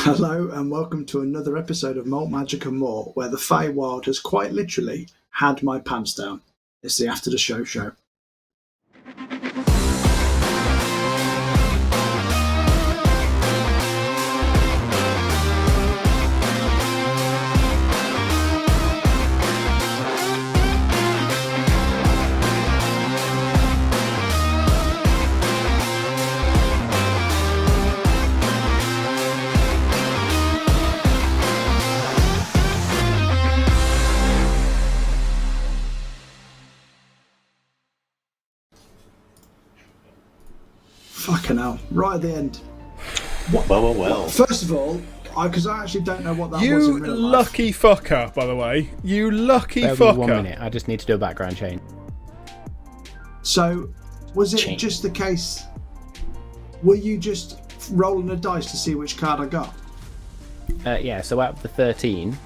Hello and welcome to another episode of Malt, Magic and More, where the Feywild has quite literally had my pants down. It's the After the Show show. Fucking hell, right at the end. What? Well. First of all, because I actually don't know what that was You in real life. lucky fucker, by the way. You lucky Bear fucker. with me 1 minute, I just need to do a background change. So, was it just the case, were you just rolling a dice to see which card I got? Yeah, so out of the 13,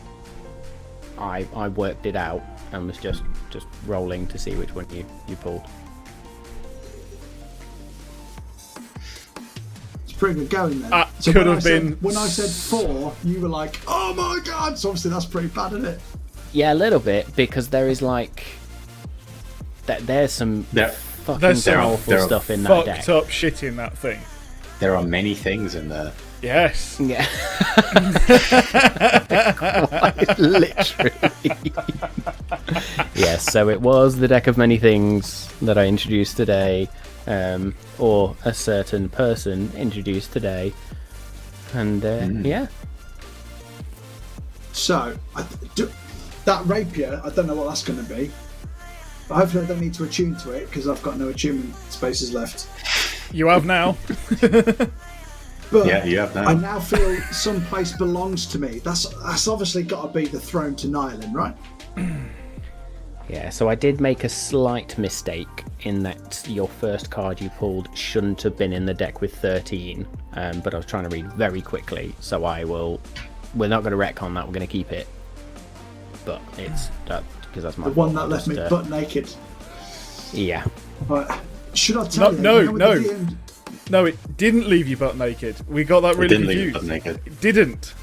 I worked it out and was just rolling to see which one you pulled. Pretty good going then. So could have been. When I said 4, you were like, "Oh my god!" So obviously that's pretty bad, isn't it? Yeah, a little bit, because there is there's some fucking powerful stuff in that deck. Fucked up shit in that thing. There are many things in there. Yes. Yeah. Quite literally. Yes, so it was the deck of many things that I introduced today. Or a certain person introduced today, and yeah. So that rapier, I don't know what that's going to be, but hopefully I don't need to attune to it because I've got no attunement spaces left. You have now. But yeah, you have now. I now feel some place belongs to me. That's obviously got to be the throne to Nylon, right? Yeah, so I did make a slight mistake in that your first card you pulled shouldn't have been in the deck with 13, but I was trying to read very quickly, so we're not going to retcon that, we're going to keep it. But it's that because that's my the one that left me butt naked. Yeah. Right. Should I tell you? No, it didn't leave you butt naked. We got that really confused. Leave you butt naked. It didn't.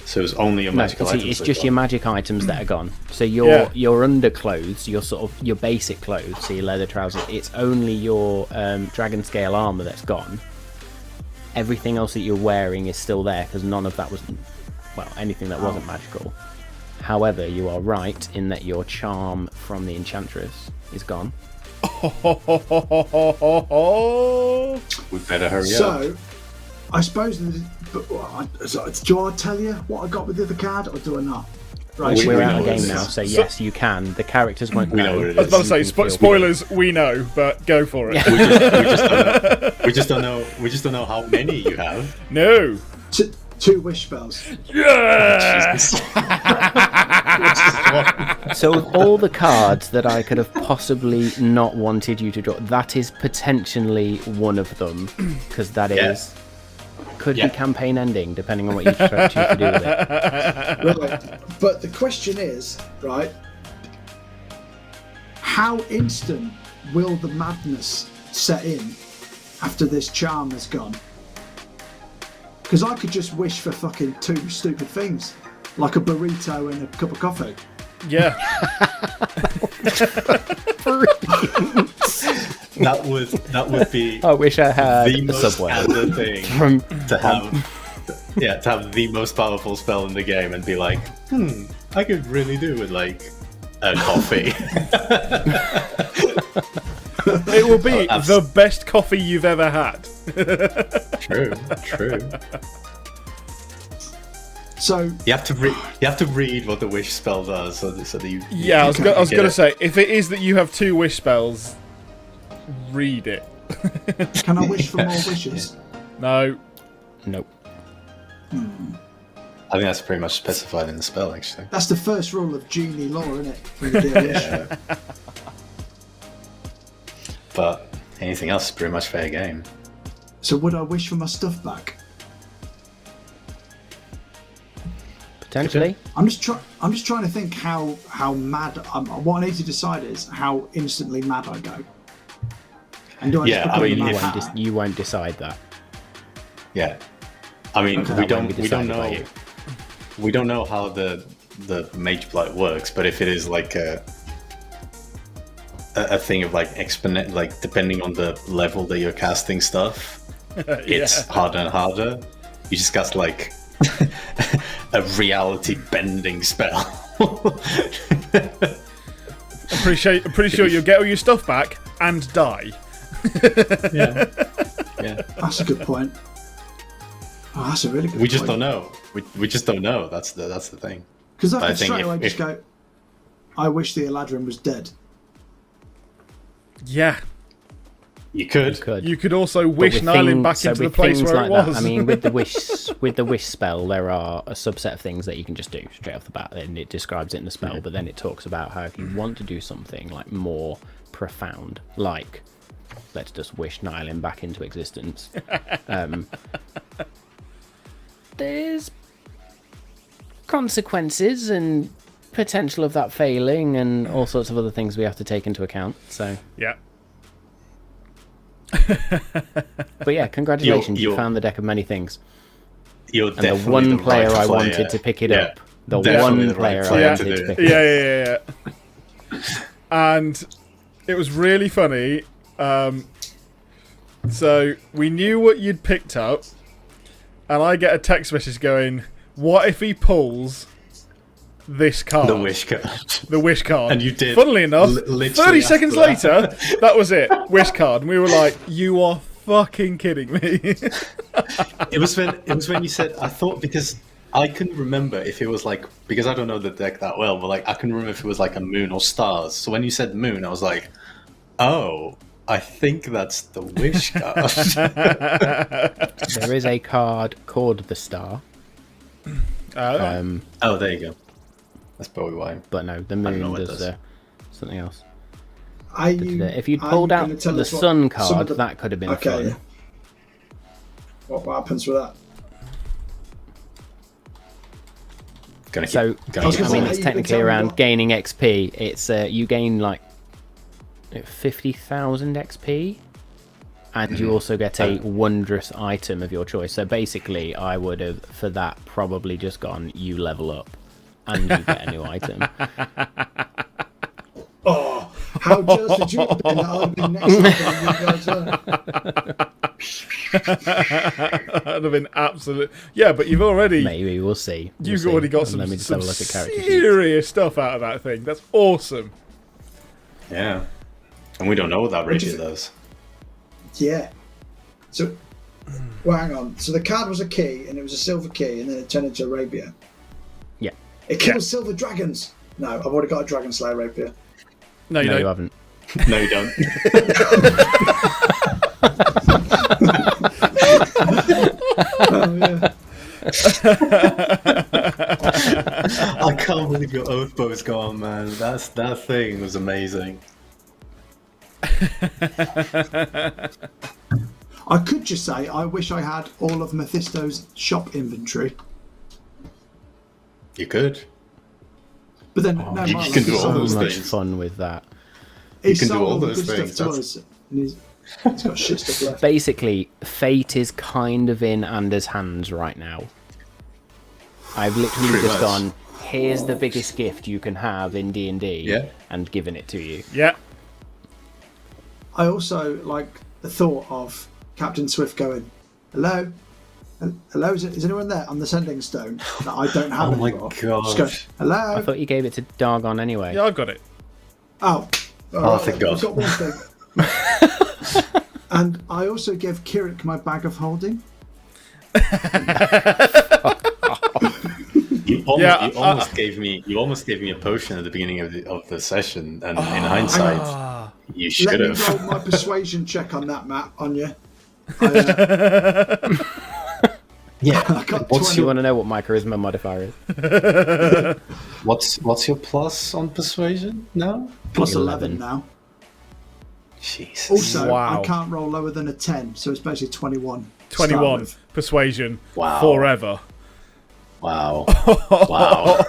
So it's only your magical items. It's just your magic items that are gone. So your underclothes, your basic clothes, so your leather trousers, it's only your dragon scale armor that's gone. Everything else that you're wearing is still there because none of that was, anything that wasn't magical. However, you are right in that your charm from the enchantress is gone. We better hurry up. So, I suppose. Do I tell you what I got with the other card, or do I not? Right, we're out of the game now, so yes, you can. The characters won't know. What it I was about to say spoilers. We know, but go for it. We just don't know how many you have. No. 2 wish spells. Yes. So of all the cards that I could have possibly not wanted you to draw, that is potentially one of them, because that is. Could be campaign ending, depending on what you choose to do with it. Right. But the question is, right, how instant will the madness set in after this charm has gone? Because I could just wish for fucking 2 stupid things, like a burrito and a cup of coffee. Yeah. That would be. I wish I had the most Subway standard thing to have the most powerful spell in the game and be like, I could really do with like a coffee. It will be the best coffee you've ever had. True. So you have to read what the wish spell does, so that you. Yeah, I was gonna say, if it is that you have 2 wish spells, read it. Can I wish for more wishes? No. Nope. I think that's pretty much specified in the spell, actually. That's the first rule of genie law, isn't it? When you do a wish. But anything else is pretty much fair game. So would I wish for my stuff back? Potentially. I'm just trying to think how mad. What I need to decide is how instantly mad I go. And do I Yeah, just I put mean, them in my hat? You won't decide that. Yeah. I mean, So we that won't be don't decided by know. you. We don't know how the Mage Blight works, but if it is like a thing of like exponent, like depending on the level that you're casting stuff, it's harder and harder. You just cast like a reality bending spell. I'm pretty sure you'll get all your stuff back and die. Yeah. That's a good point. Oh, that's a really good point. We just don't know. We just don't know. That's the thing. Because I But I could think straight away just go, I wish the Eladrin was dead. Yeah. You could. You could also wish Nylin back into the place where it was. I mean, with the wish spell, there are a subset of things that you can just do straight off the bat, and it describes it in the spell. But then it talks about how if you want to do something like more profound, like let's just wish Nylin back into existence, there's consequences and potential of that failing, and all sorts of other things we have to take into account. So yeah. But yeah, congratulations, you found the deck of many things. You're And the one player I wanted to pick it up. The one player I wanted to pick it up. Yeah. And it was really funny. So we knew what you'd picked up, and I get a text message going, what if he pulls this card? The wish card. The wish card. And you did. Funnily enough, 30 seconds later, that was it. Wish card. And we were like, you are fucking kidding me. It was when you said, I thought, because I couldn't remember if it was like, because I don't know the deck that well, but like I couldn't remember if it was like a moon or stars. So when you said moon, I was like, oh, I think that's the wish card. There is a card called the Star. Oh, there you go. That's probably why. But no, the moon does something else. If you'd I'm pulled out gonna tell the us what sun some card, of the- that could have been fun. What happens with that? So, I mean, it's technically around gaining XP. It's you gain like 50,000 XP, and you also get a wondrous item of your choice. So basically, I would have for that probably just gone, you level up, and you get a new item. Oh, how jealous would you have been that I'd been next to you guys? That'd have been absolute. Yeah, but you've already. Maybe we'll see. You've already got some serious stuff out of that thing. That's awesome. Yeah, and we don't know what that rapier does. Yeah. So, well, hang on. So the card was a key, and it was a silver key, and then it turned into a rapier. Yeah. It kills silver dragons. No, I've already got a Dragon Slayer rapier. No, you haven't. No, you don't. Oh, yeah. I can't believe your oath bow's gone, man. That thing was amazing. I could just say I wish I had all of Mephisto's shop inventory. You could. But then, you can do all those so much things. fun with that. You can do all those things. He's got shit stuff left. Basically, fate is kind of in Anders' hands right now. I've literally just gone, here's the biggest gift you can have in D&D, and given it to you. Yeah. I also like the thought of Captain Swift going, hello? Hello, is anyone there? On the sending stone that I don't have anymore. Oh my god. Just go, hello? I thought you gave it to Dargon anyway. Yeah, I got it. Oh. Thank God. I've got one thing. And I also gave Kirik my bag of holding. You almost gave me a potion at the beginning of the session, and in hindsight, you should have. Let me roll my persuasion check on that, Matt, on you. Yeah. You want to know what my charisma modifier is? What's your plus on persuasion now? Plus 11 now. Jesus. Also, Wow. I can't roll lower than a 10, so it's basically 21. 21 persuasion. Wow. Forever. Wow. Wow.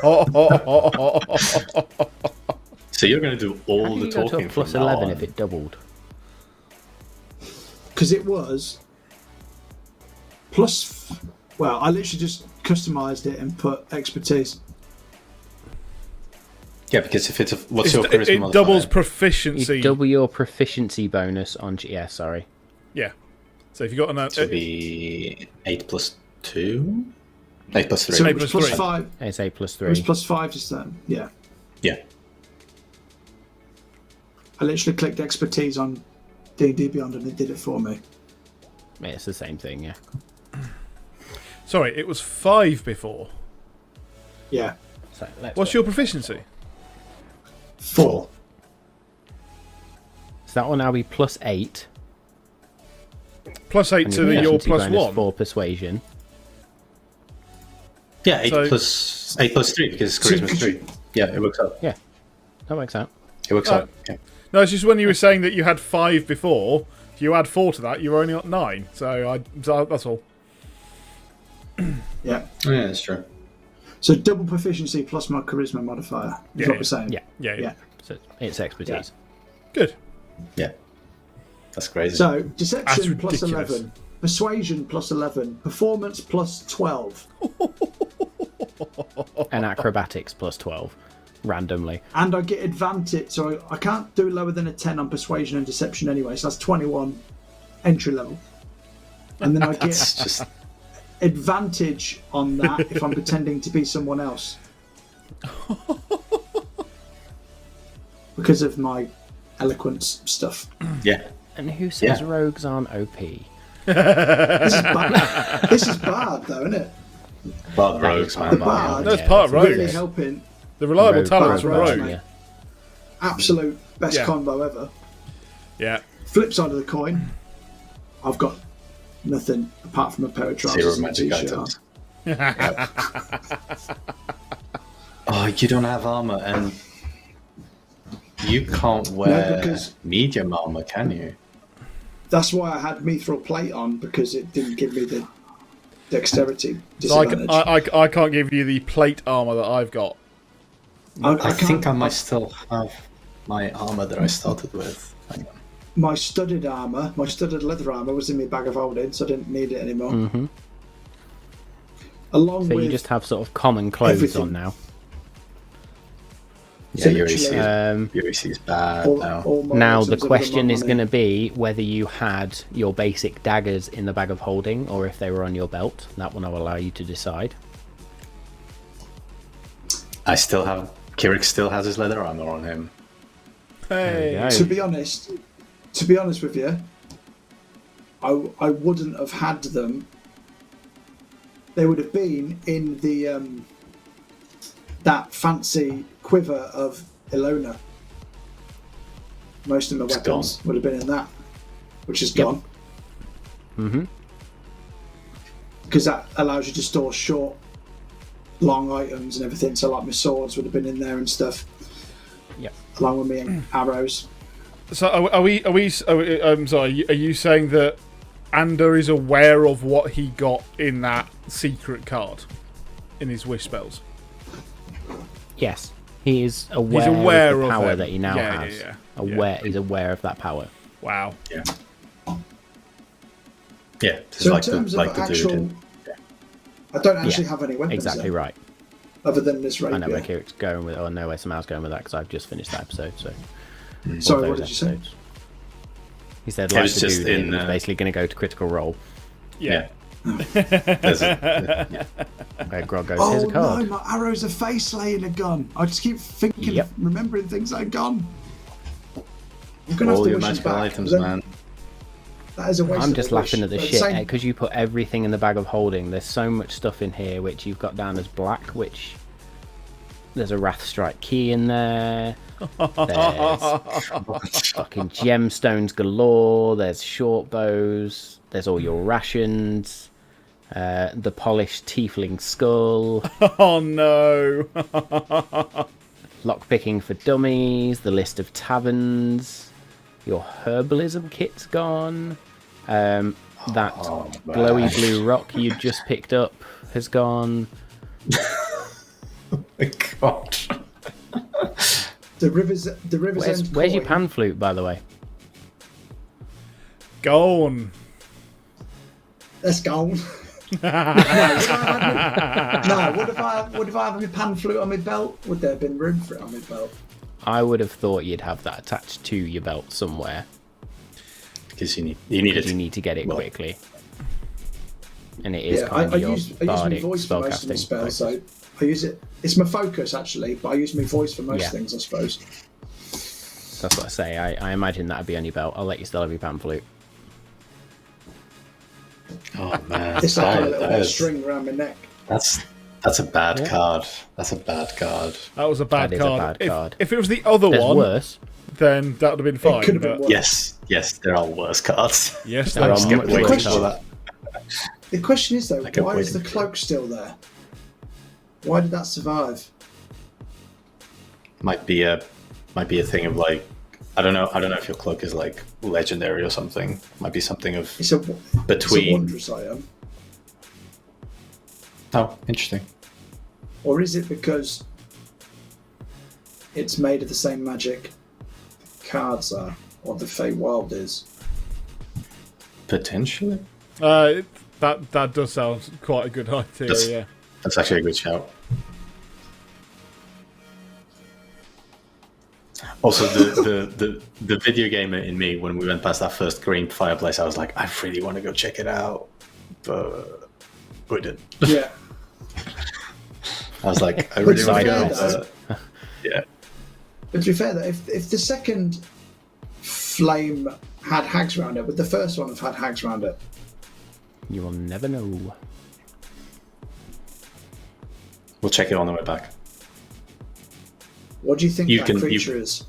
So you're going to do all the talking to a plus from 11 now on? if it doubled. Because it was plus Well, I literally just customised it and put expertise. Yeah, because if what's your charisma It modifier? doubles proficiency. You double your proficiency bonus on. Yeah, sorry. Yeah. So if you got an To be 8 plus 2? 8 plus 3. So Eight it was plus plus three. 5. It's 8 plus It 3. was plus 5 just then. Yeah. Yeah. I literally clicked expertise on D&D Beyond and it did it for me. Yeah, it's the same thing, yeah. Sorry, it was 5 before. Yeah. So let's What's your proficiency? 4. So that will now be plus 8. Plus 8 And to your your proficiency plus bonus 1. for persuasion. Yeah, 8 So- plus 3 because charisma's 3. Yeah, it works out. Yeah, that works out. It works out. Yeah. No, it's just when you were saying that you had 5 before, if you add 4 to that, you were only at 9. So that's all. Yeah. Oh, yeah, that's true. So double proficiency plus my charisma modifier is Yeah, what we're saying. Yeah. Yeah. So it's expertise. Good. Yeah. That's crazy. So deception That's plus ridiculous. 11, persuasion plus 11, performance plus 12, And acrobatics plus 12, randomly. and I get advantage. So I can't do lower than a 10 on persuasion and deception anyway. So that's 21 entry level, and then I That's get just... advantage on that if I'm pretending to be someone else because of my eloquence stuff. Yeah. And who says Yeah. rogues aren't OP? This is bad. This is bad, though, isn't it? Bard rogues, The man. bard. That's part of Really rogues. helping. The reliable Rogue talents from rogues, rogue. mate. Yeah. Absolute best Yeah. combo ever. Yeah. Flip side of the coin, I've got nothing apart from a pair of trousers 0 and a magic t-shirt. items. Oh, you don't have armor, and you can't wear because- medium armor, can you? That's why I had mithril plate on, because it didn't give me the dexterity So disadvantage. I can't give you the plate armor that I've got. I think I can't- might still have my armor that I started with. Hang on. My studded armour, my studded leather armour was in my bag of holding, so I didn't need it anymore. Mm-hmm. Along So with you just have sort of common clothes everything. on now. Yeah, So your AC, literally- your AC is bad all, now. all my Now items the other than question my is money. going to be whether you had your basic daggers in the bag of holding or if they were on your belt. That one I'll allow you to decide. I still have... Kirik still has his leather armor on him. Hey. There we To go. be honest with you, I wouldn't have had them. They would have been in the that fancy quiver of Ilona. Most of my It's weapons would have been in that, which is Yep. gone Mm-hmm. because that allows you to store short, long items and everything. So like my swords would have been in there and stuff, Yep. along with me arrows. So I'm sorry. Are you saying that Ander is aware of what he got in that secret card in his wish spells? Yes. He is aware, aware of the of power them. that he now Yeah, has. yeah. Aware, He's aware of that power. Wow. Yeah. Yeah, just So like in terms the, like of the actual, dude. I don't actually Yeah, have any weapons Exactly then, right. other than this rapier. I know where Kirik's going with it. Oh, no, where Samal's going with that because I've just finished that episode. So. Sorry, Or what those did you say? episodes. He said, It like was the just dude, in, he was uh, basically going to go to Critical Role. Yeah. There's a, Where Grog goes, Oh here's a no, card. my arrows are face slaying a gun. I just keep thinking, Yep. remembering things that are gone. I'm gonna have all to your wish this magical back. items, Then man. That is a waste I'm of just a laughing wish. at the But shit same- because you put everything in the bag of holding. There's so much stuff in here which you've got down as black, which there's a Wrathstrike key in there. There's fucking gemstones galore. There's short bows. There's all your rations. The polished tiefling skull. Oh no. Lockpicking for dummies. The list of taverns. Your herbalism kit's gone. That glowy blue rock you just picked up has gone. Oh my god. The river's end. Where's your coin. pan flute, by the way? Gone. That's gone. No, would if I have my pan flute on my belt? Would there have been room for it on my belt? I would have thought you'd have that attached to your belt somewhere. Because you need to get it quickly. And it is I kind of use my voice for most of my spells, so I use it. It's my focus actually, but I use my voice for most things, I suppose. That's what I say. I imagine that'd be on your belt. I'll let you still have your pan flute. Oh man, It's like a little bit of string around my neck. That's a bad card. That's a bad card. That was a bad That card. is a bad card. If it was the other There's one, worse. then that would have been fine. It could have been worse. Yes, there are worse cards. Yes, There are much worse question- cards. The question is though, kept why is the waiting. cloak still there? Why did that survive? Might be a thing of like, I don't know if your cloak is like legendary or something. Might be something of It's a between. wondrous item. Oh, interesting. Or is it because it's made of the same magic cards are, or the Feywild is? Potentially. That does sound quite a good idea. Yeah. That's actually a good shout. Also, the video gamer in me, when we went past that first green fireplace, I was like, I really want to go check it out, but we didn't. Yeah. I was like, I really want to go. Though, Yeah. But to be fair, though, if the second flame had hags around it, would the first one have had hags around it? You will never know. We'll check it on the way back. What do you think You that can- creature is?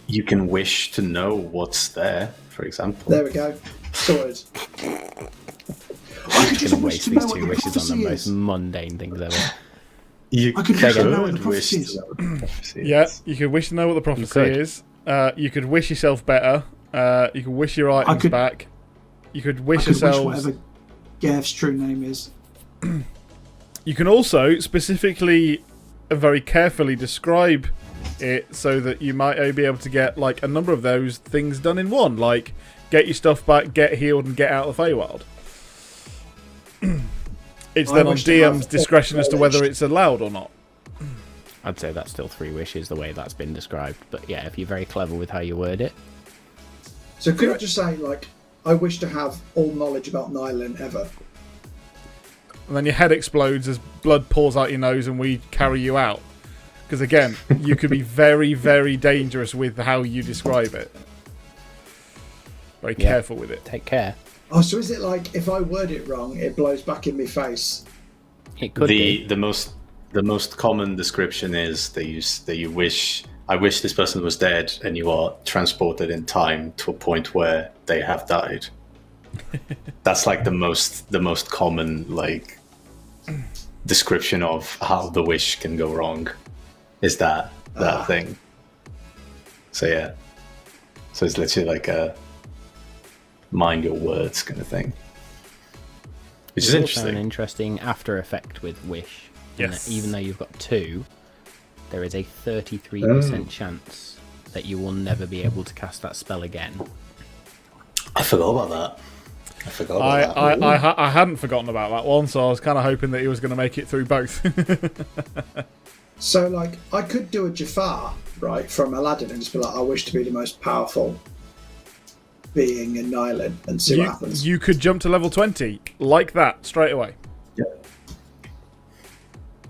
You can wish to know what's there, for example. There we go. Sorted. I'm just going to waste these 2 wishes on the most mundane things ever. You I could could know what the wish prophecy to is. know what the prophecy Yeah, is. you could wish to know what the prophecy could. is. You could wish yourself better. You could wish your items could- back. You could I wish could wish yourselves. whatever Gav's true name is. You can also specifically and very carefully describe it so that you might be able to get like a number of those things done in one, like get your stuff back, get healed, and get out of the Feywild. It's then on wish to have DM's discretion as to whether knowledge. it's allowed or not. I'd say that's still 3 wishes the way that's been described. But yeah, if you're very clever with how you word it. So could I just say, like, I wish to have all knowledge about Nyland ever? And then your head explodes as blood pours out your nose and we carry you out. Because again, you could be very, very dangerous with how you describe it. Very careful with it. Take care. Oh, so is it like if I word it wrong, it blows back in my face? It could be. The most common description is that you wish, I wish this person was dead, and you are transported in time to a point where they have died. That's like the most common like description of how the wish can go wrong. Is that thing? So yeah, so it's literally like a mind your words kind of thing, which is There's also interesting. an interesting after effect with wish. in Yes. that even though you've got 2, there is a 33% chance that you will never be able to cast that spell again. I forgot about that. I hadn't forgotten about that one, so I was kind of hoping that he was going to make it through both. So, like, I could do a Jafar, right, from Aladdin and just be like, I wish to be the most powerful being in Nyland and see what happens. You could jump to level 20 like that straight away.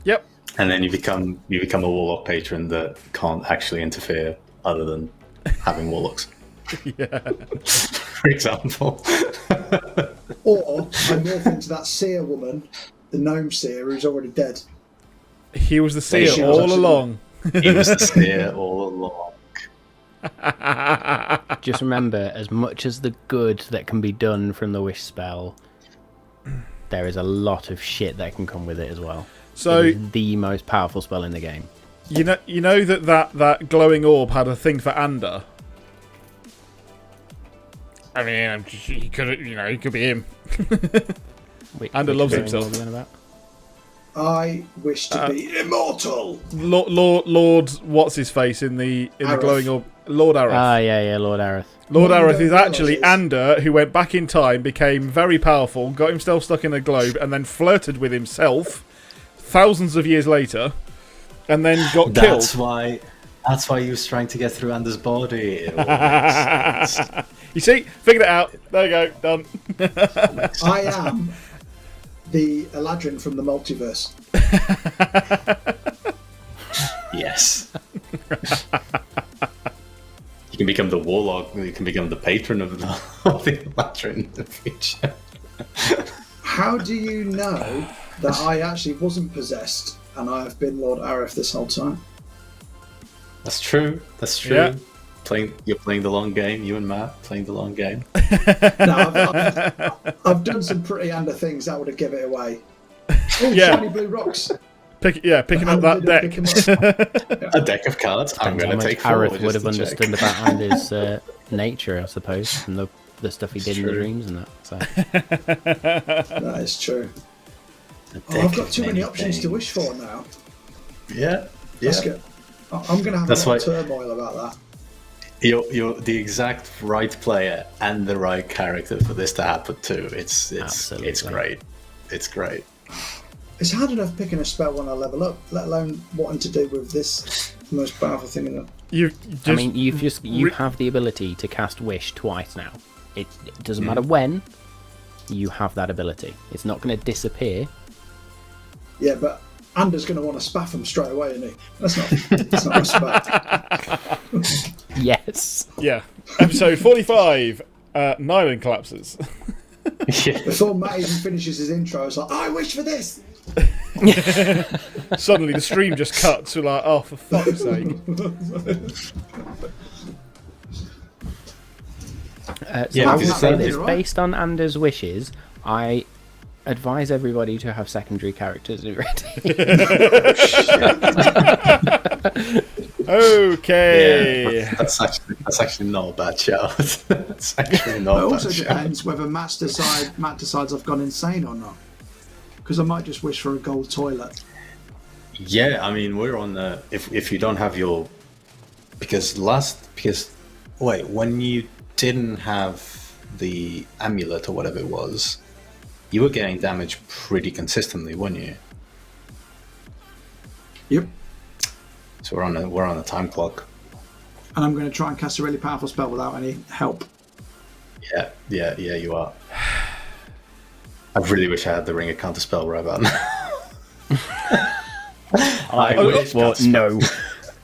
Yep. And then you become a warlock patron that can't actually interfere other than having warlocks. Yeah. For example. Or I morph into that seer woman, the gnome seer, who's already dead. He was the seer she was all actually- along. He was the seer all along. Just remember, as much as the good that can be done from the wish spell, there is a lot of shit that can come with it as well. So It is the most powerful spell in the game. you know that glowing orb had a thing for Ander. I mean, he could be him. Which Ander loves glowing himself. orb are you on about? I wish to be immortal. Lord, what's his face in the Aerith. glowing orb? Lord Aerith. Yeah, Lord Aerith. Lord What you Aerith don't is actually realise is- Ander, who went back in time, became very powerful, got himself stuck in a globe, and then flirted with himself thousands of years later, and then got killed. That's why he was trying to get through Anders' body. It all makes sense. You see? Figured it out. There you go. Done. I am the Eladrin from the multiverse. Yes. You can become the warlock. You can become the patron of the Eladrin in the future. How do you know that I actually wasn't possessed and I have been Lord Aerith this whole time? That's true. That's true. Yeah. You're playing the long game. You and Matt playing the long game. No, I've done some pretty under things that would have given it away. Oh, Yeah. shiny blue rocks. Picking up that deck. A deck of cards. I'm going to take four. Aerith would have understood about Anders' nature, I suppose, from the stuff he did in the dreams and that. So. That is true. I've got too many options to wish for now. Yeah. That's good. I'm going to have That's a lot of why- turmoil about that. You're the exact right player and the right character for this to happen too. It's Absolutely. great. It's great. It's hard enough picking a spell when I level up, let alone wanting to do with this most powerful thing in the... You You have the ability to cast Wish twice now. It doesn't matter when. You have that ability. It's not going to disappear. Yeah, but Anders going to want to spaff him straight away, isn't he? That's not respect. Yes. Yeah. Episode 45. Nyland collapses. Yeah. Before Matt even finishes his intro, it's like, I wish for this! Suddenly the stream just cuts. We're like, oh, for fuck's sake. Yeah, I will because say that- this. right. Based on Anders' wishes, I advise everybody to have secondary characters ready. Okay. Yeah, that's actually not a bad shout. That's actually It not a also bad shout. depends whether Matt decides I've gone insane or not. Because I might just wish for a gold toilet. Yeah, I mean we're on the if you don't have your when you didn't have the amulet or whatever it was, you were getting damage pretty consistently, weren't you? Yep. So we're on a time clock. And I'm going to try and cast a really powerful spell without any help. Yeah, you are. I really wish I had the Ring of Counter spell right about now. I wish. Well, no.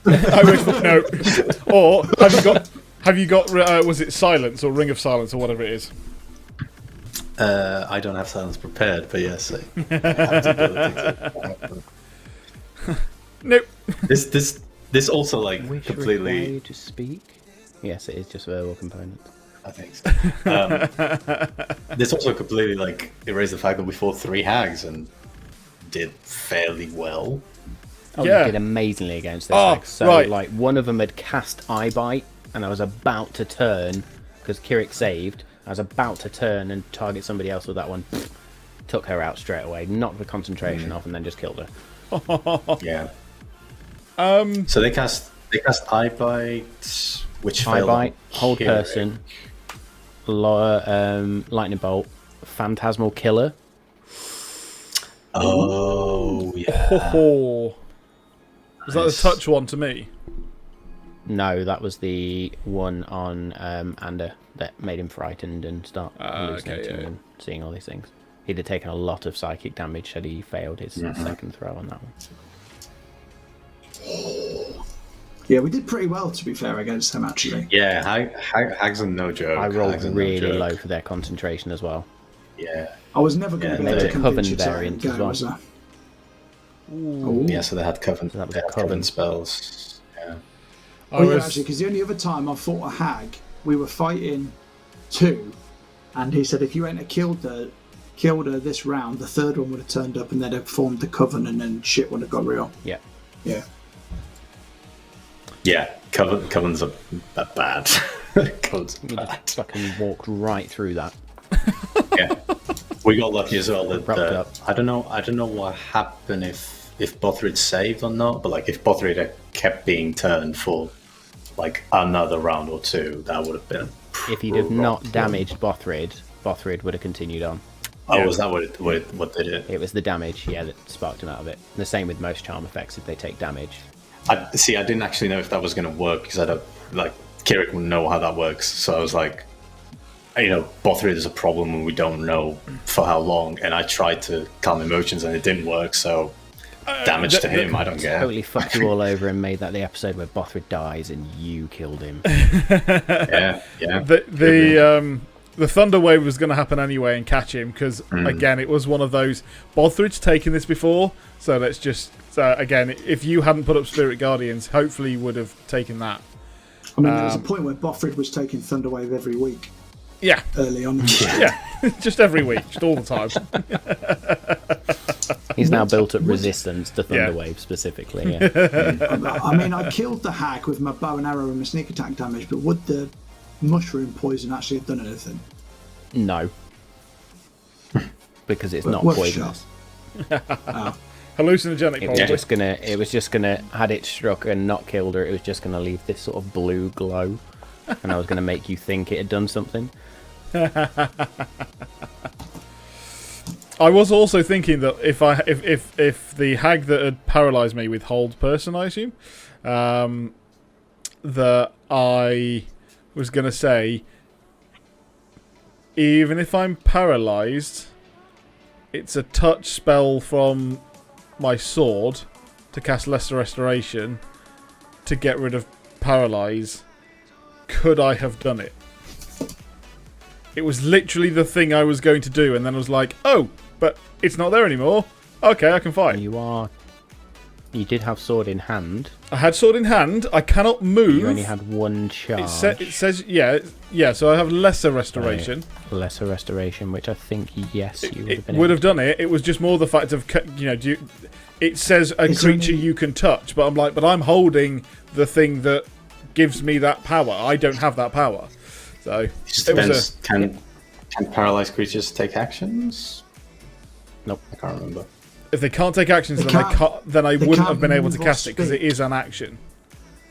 I wish for no. Or have you got was it Silence or Ring of Silence or whatever it is? I don't have silence prepared, but yes, I have the ability to. Nope. This also like Wish require completely. you to speak. Yes, it is just verbal component. I think so. This also completely like erased the fact that we fought 3 hags and did fairly well. Oh, Yeah. you did amazingly against this Oh, deck. So, right. like, one of them had cast Eye Bite, and I was about to turn, because Kirik saved, I was about to turn and target somebody else with that one. Took her out straight away, knocked the concentration off, and then just killed her. Yeah. So they cast Eye Bite, which Eye failed Bite, on Hold Kirik. Person, Lightning Bolt, Phantasmal Killer. Oh yeah. Oh. Was that the Nice. touch one to me? No, that was the one on Ander that made him frightened and start hallucinating yeah. and seeing all these things. He'd have taken a lot of psychic damage had he failed his second throw on that one. Yeah, we did pretty well, to be fair, against him, actually. Yeah, hags are no joke. I rolled Hags are no really joke. low for their concentration as well. Yeah. I was never going Yeah, to be able they to were convince Coven you to let him variants as go, well. was I? Yeah, so they had coven. So that was they a had coven. spells. Yeah. Oh, yeah, actually, because the only other time I fought a hag, we were fighting 2, and he said if you hadn't have killed her this round, the third one would have turned up and they'd have formed the coven and then shit would have got real. Yeah. Yeah. Yeah, covens are bad. Covens are You bad. just fucking walked right through that. Yeah. We got lucky as well that Wrapped up. I don't know what happened if Bothrid saved or not, but like if Bothrid had kept being turned for like another round or two, that would have been. If he'd have not damaged Bothrid, Bothrid would have continued on. Oh, was that what they did? It was the damage, yeah, that sparked him out of it. The same with most charm effects if they take damage. I didn't actually know if that was going to work because I don't like Kirik wouldn't know how that works. So I was like, Bothrid is a problem and we don't know for how long. And I tried to calm emotions and it didn't work. So damage to him, I don't get. Totally fucked you all over and made that the episode where Bothrid dies and you killed him. Yeah. The Thunder Wave was going to happen anyway and catch him because, again, it was one of those... Bothrid's taken this before, so let's just... again, if you hadn't put up Spirit Guardians, hopefully you would have taken that. I mean, there was a point where Bothrid was taking Thunderwave every week. Yeah. Early on. Yeah, just every week, just all the time. He's now built up resistance to Thunderwave specifically, yeah. I mean, I killed the Hag with my bow and arrow and my sneak attack damage, but would the mushroom poison actually have done anything? No. Because it's not Worth a poisonous. Hallucinogenic, It was just gonna, had it struck and not killed her, it was just gonna leave this sort of blue glow. And I was gonna make you think it had done something. I was also thinking that if the hag that had paralysed me with hold person, I assume, that I was going to say, even if I'm paralysed, it's a touch spell from my sword to cast Lesser Restoration to get rid of paralyze. Could I have done it? It was literally the thing I was going to do, and then I was like, oh, but it's not there anymore. Okay, I can fight. You did have sword in hand. I had sword in hand. I cannot move. You only had one charge. It says, yeah. So I have lesser restoration. Lesser restoration, which I think yes, you would have been. Would have done it. It was just more the fact of it says a creature you can touch, but I'm like, but I'm holding the thing that gives me that power. I don't have that power. So it just depends. Can paralyzed creatures take actions? Nope, I can't remember. If they can't take actions, then I wouldn't have been able to cast it because it is an action.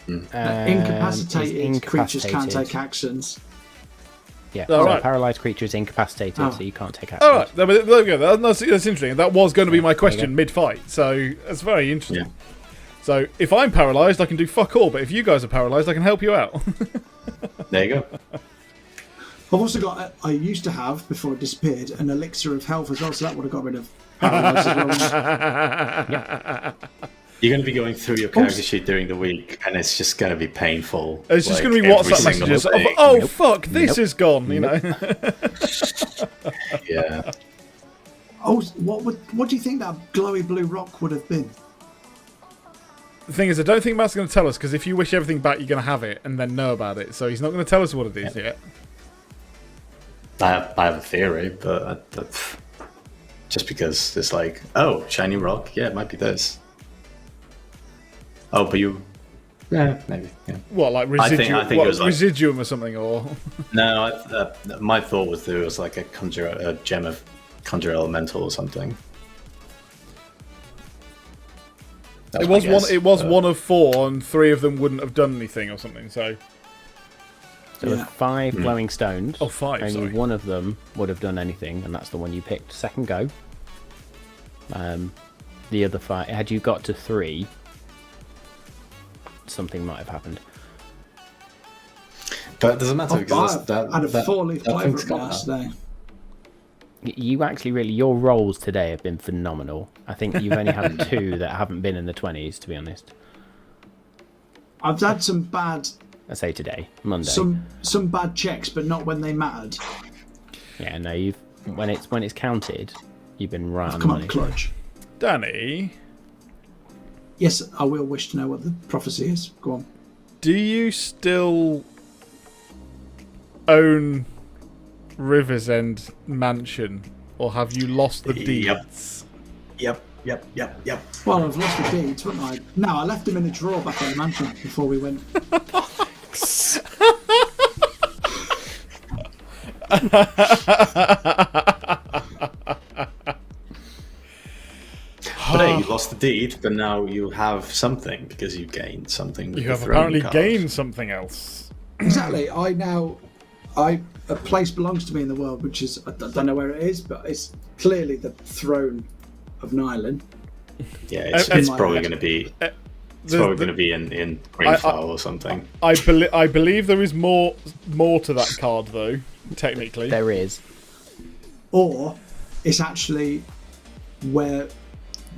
Incapacitated creatures can't take actions. Yeah, right. Paralysed creature is incapacitated, so you can't take actions. All right, there we go. That's interesting. That was going to be my question mid-fight, so that's very interesting. Yeah. So if I'm paralysed, I can do fuck all, but if you guys are paralysed, I can help you out. There you go. I've also got, I used to have, before it disappeared, an elixir of health as well, so that would have got rid of paralysis as well. Yep. You're going to be going through your character sheet during the week, and it's just going to be painful. It's just going to be WhatsApp messages of, fuck, this is gone, you know. Yeah. Oh, what do you think that glowy blue rock would have been? The thing is, I don't think Matt's going to tell us, because if you wish everything back, you're going to have it and then know about it. So he's not going to tell us what it is yet. I have a theory, but just because it's like, oh, shiny rock, yeah, it might be this. Oh, but you... Yeah, maybe, yeah. What, like residuum, I think it was like, residuum or something, or... No, my thought was there was like a gem of Conjure Elemental or something. It was one of 4, and 3 of them wouldn't have done anything or something, so... There were 5 glowing stones. Oh, 5, Only sorry. one of them would have done anything, and that's the one you picked. Second go. The other 5... Had you got to 3, something might have happened. But it doesn't matter, because I had a 4-leaf flavor last day. You actually really... Your rolls today have been phenomenal. I think you've only had 2 that haven't been in the 20s, to be honest. I've had some bad... I say today, Monday. Some bad checks, but not when they mattered. Yeah, no, you've when it's counted, you've been right on the Come money. on, clutch. Danny? Yes, I will wish to know what the prophecy is. Go on. Do you still own River's End Mansion, or have you lost the deeds? Yep. Well, I've lost the deeds, wouldn't I? No, I left them in a drawer back at the mansion before we went. But hey, you lost the deed, but now you have something because you gained something. You have apparently gained something else. Exactly. A place belongs to me in the world, which is, I don't know where it is, but it's clearly the throne of Nylon. Yeah, it's probably going to be. It's probably going to be in Greenfile or something. I believe there is more to that card, though. Technically, there is. Or it's actually where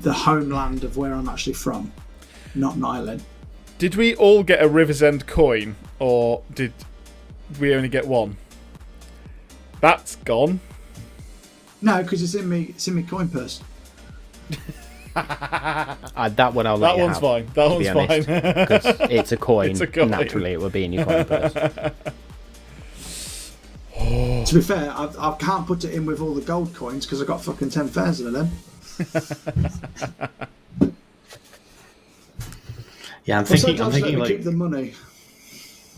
the homeland of where I'm actually from, not Nylon. Did we all get a River's End coin, or did we only get one? That's gone. No, because it's in me coin purse. That one I'll let that you one's have, fine. That one's fine. Because it's a coin. It's a coin. Naturally, it will be in your coin purse. To be fair, I can't put it in with all the gold coins because I got fucking 10,000 of them. Yeah, I'm thinking like keep the money.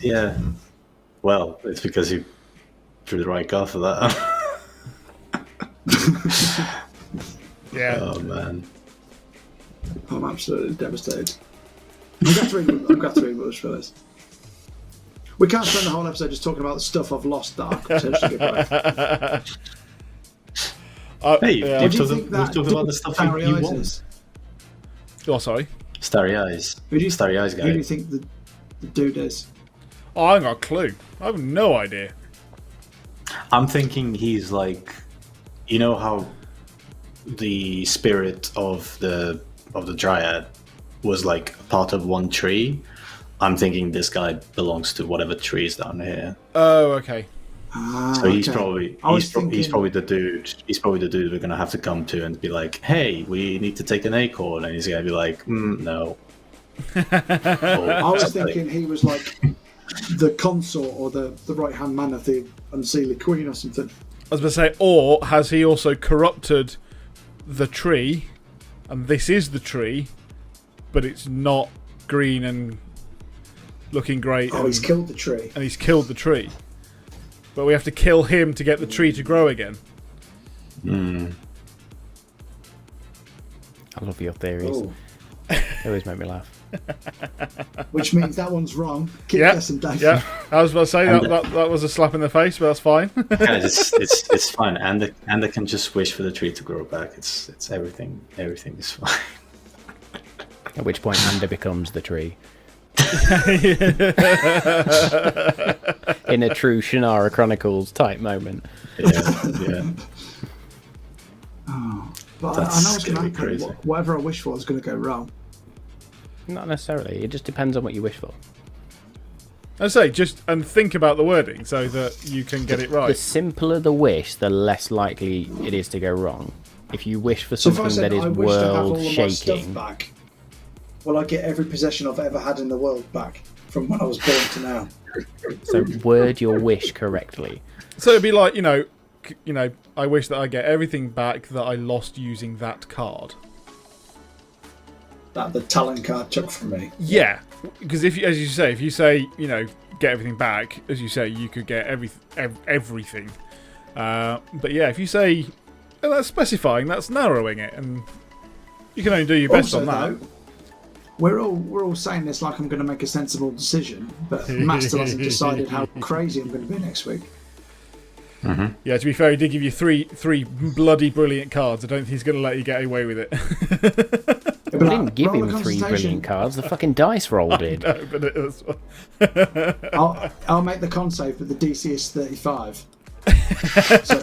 Yeah. Well, it's because you drew the right card for that. Yeah. Oh man. I'm absolutely devastated. I've got three rules for this. We can't spend the whole episode just talking about the stuff I've lost that I could potentially get back. Hey, yeah. we've talked about the stuff you want. Oh, sorry. Starry Eyes. Starry Eyes guy. Who do you think the dude is? Oh, I haven't got a clue. I have no idea. I'm thinking he's like, you know how the spirit of the Dryad was like part of one tree. I'm thinking this guy belongs to whatever tree is down here. Oh, okay. So he's probably the dude. He's probably the dude we're gonna have to come to and be like, "Hey, we need to take an acorn," and he's gonna be like, "No." I was thinking he was like the consort or the right hand man of the Unseelie Queen or something. I was going to say, or has he also corrupted the tree, and this is the tree, but it's not green and looking great. Oh, he's killed the tree. And he's killed the tree. But we have to kill him to get the tree to grow again. Mm. I love your theories. Oh. They always make me laugh. Which means that one's wrong. Keep guessing, Dave. Yeah, I was about to say that was a slap in the face, but that's fine. Guys, it's fine. And they can just wish for the tree to grow back. It's everything. Everything is fine. At which point, Anda becomes the tree. In a true Shannara Chronicles type moment. Yeah. Oh, but I know it's going to happen. Whatever I wish for is going to go wrong. Not necessarily. It just depends on what you wish for. I say, and think about the wording so that you can get it right. The simpler the wish, the less likely it is to go wrong. If you wish for something that is world shaking, back, will I get every possession I've ever had in the world back from when I was born to now? So word your wish correctly. So it'd be like, you know, I wish that I get everything back that I lost using that card. That the talent card took from me. Yeah, because if you say, you know, get everything back, as you say, you could get everything. But yeah, if you say, well, that's specifying, that's narrowing it, and you can only do your best also, on that. Though, we're all saying this like I'm going to make a sensible decision, but Matt still hasn't decided how crazy I'm going to be next week. Mm-hmm. Yeah, to be fair, he did give you three bloody brilliant cards. I don't think he's going to let you get away with it. I didn't give him 3 brilliant cards. The fucking dice roll did. No, but it was... I'll make the con save, but the DC is 35. So,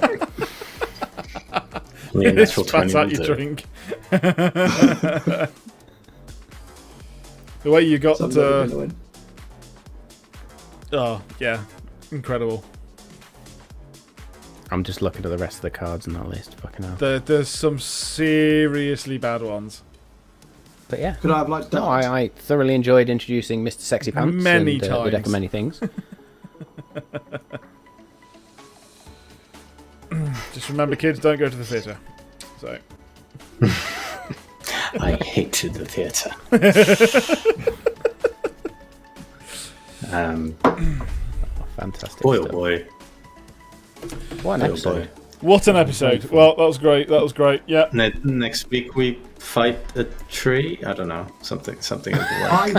spat out your drink. The way you got to... Oh, yeah. Incredible. I'm just looking at the rest of the cards in that list. Fucking hell. There's some seriously bad ones. But yeah. Could I have like that? No, I thoroughly enjoyed introducing Mr. Sexy Pants many and times. the deck of many things. Just remember, kids, don't go to the theatre. So. I hated the theatre. Fantastic. Boy, oh stuff. boy. What an episode. What an episode. Well, that was great. That was great. Yeah. Next week we fight a tree. I don't know, something of the like.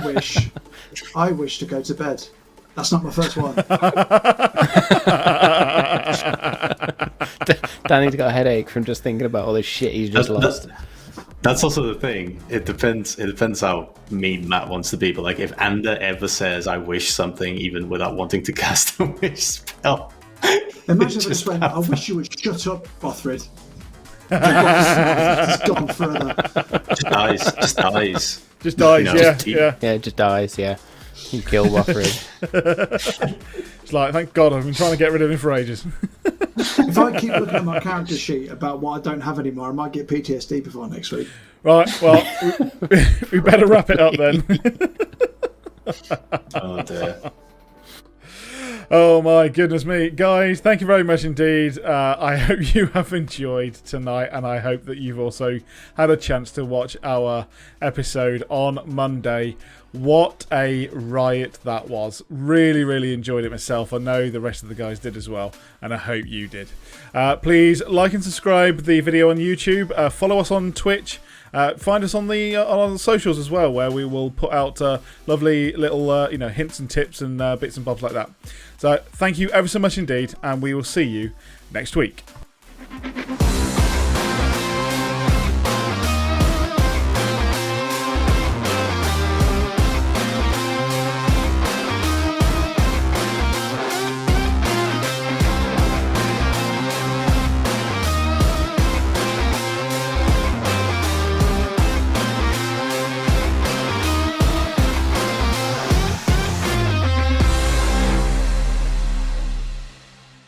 I wish to go to bed. That's not my first one. Danny's got a headache from just thinking about all this shit he's just lost. That's also the thing. It depends how mean Matt wants to be. But like, if Ander ever says, "I wish something," even without wanting to cast a wish spell, imagine if I just went, "I wish you would shut up, Bothrid." It's gone forever. Just dies. Just dies. Just dies. Yeah. Yeah, just dies. Yeah. You kill Wofford. It's like, thank God, I've been trying to get rid of him for ages. If I keep looking at my character sheet about what I don't have anymore, I might get PTSD before next week. Right, well, we better wrap it up then. Oh dear. Oh my goodness me. Guys, thank you very much indeed. I hope you have enjoyed tonight, and I hope that you've also had a chance to watch our episode on Monday. What a riot that was. Really, really enjoyed it myself. I know the rest of the guys did as well, and I hope you did. Please like and subscribe the video on YouTube. Follow us on Twitch. Find us on the socials as well, where we will put out lovely little hints and tips and bits and bobs like that. So thank you ever so much indeed, and we will see you next week.